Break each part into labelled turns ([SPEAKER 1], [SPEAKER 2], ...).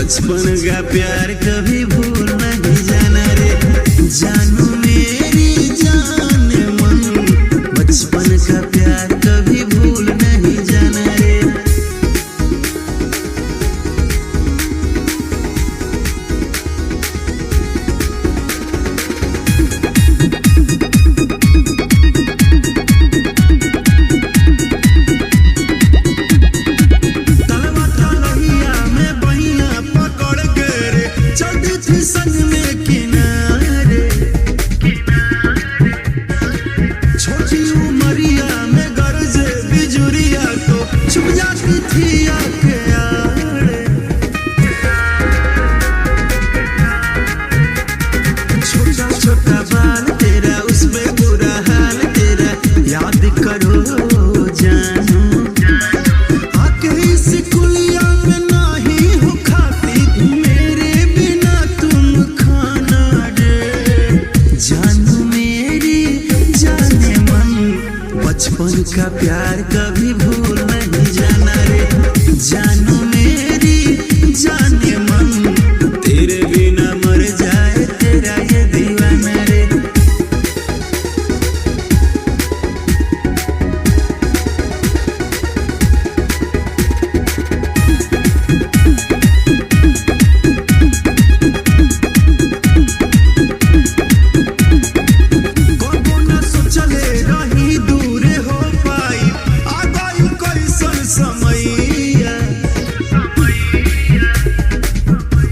[SPEAKER 1] बचपन का प्यार कभी भूल नहीं जाना रे जानू मेरी जान मन बचपन का प्यार कभी भूल नहीं जाना रे संग में किनारे छोटी उमरिया में गरजे बिजुरिया तो छुप जाती थी आके आड़े छोटा छोटा बाल तेरा उसमें बुरा हाल तेरा याद करो जानू आके इस कुलिया में नहीं हो खाती मेरे जानू मेरी जाने मन बचपन का प्यार कभी भूल नहीं जाना रे जानू मेरी जाने मन तेरे बिना मर जाए तेरा ये दीवाना रे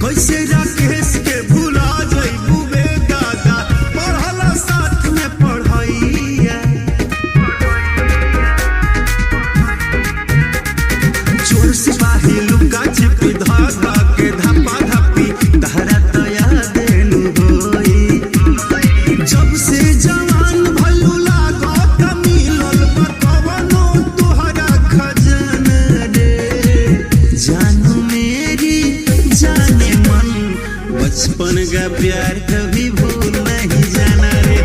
[SPEAKER 1] कैसे राकेश के भुला जइबू बे दादा पढ़ला साथ में पढ़ाइया चोर सिपाही लुका छिपी धागा के धपा धपी तहरा तया देनु होई जब से जवान भइलू लागो त मिलल बतवनो तोहरा खजाना रे जानू मेरी जाने मन बचपन का प्यार कभी भूल नहीं जाना रे।